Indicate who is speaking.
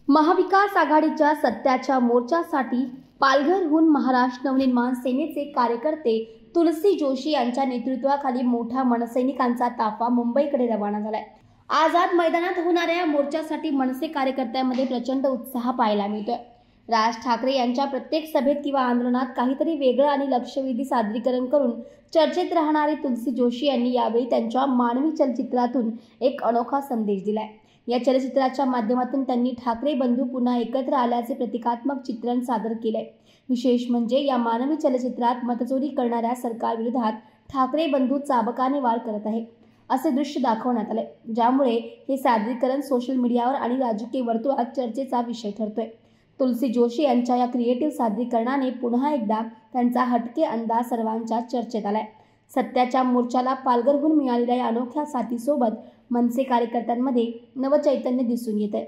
Speaker 1: महाविकास आघाडीच्या सत्याच्या मोर्चासाठी पालघरहून महाराष्ट्र नवनिर्माण सेनेचे कार्यकर्ते तुलसी जोशी यांच्या नेतृत्वाखाली मोठ्या मनसैनिकांचा ताफा मुंबईकडे रवाना झालाय। आझाद मैदानात होणाऱ्या या मोर्चासाठी मनसे कार्यकर्त्यांमध्ये प्रचंड उत्साह पाहायला मिळतोय। राज ठाकरे यांच्या प्रत्येक सभेत किंवा आंदोलनात काहीतरी वेगळं आणि लक्षवेधी सादरीकरण करून चर्चेत राहणारी तुलसी जोशी यांनी यावेळी त्यांच्या मानवी चलचित्रातून एक अनोखा संदेश दिलाय। या चलचित्राच्या माध्यमातून त्यांनी ठाकरे बंधू पुन्हा एकत्र आल्याचे प्रतिकात्मक चित्रण सादर केले। विशेष म्हणजे या मानवी चलचित्रात मतचोरी करणाऱ्या सरकारविरोधात ठाकरे बंधू चाबकाने वार करत आहे असे दृश्य दाखवण्यात आले, ज्यामुळे हे सादरीकरण सोशल मीडियावर आणि राजकीय वर्तुळात चर्चेचा विषय ठरतोय। तुलसी जोशी यांच्या या क्रिएटिव्ह सादरीकरणाने पुन्हा एकदा त्यांचा हटके अंदाज सर्वांच्या चर्चेत आलाय। सत्याच्या मोर्चाला पालघरहून मिळालेल्या या अनोख्या साथीसोबत मनसे कार्यकर्त्यांमध्ये नवचैतन्य दिसून येत आहे।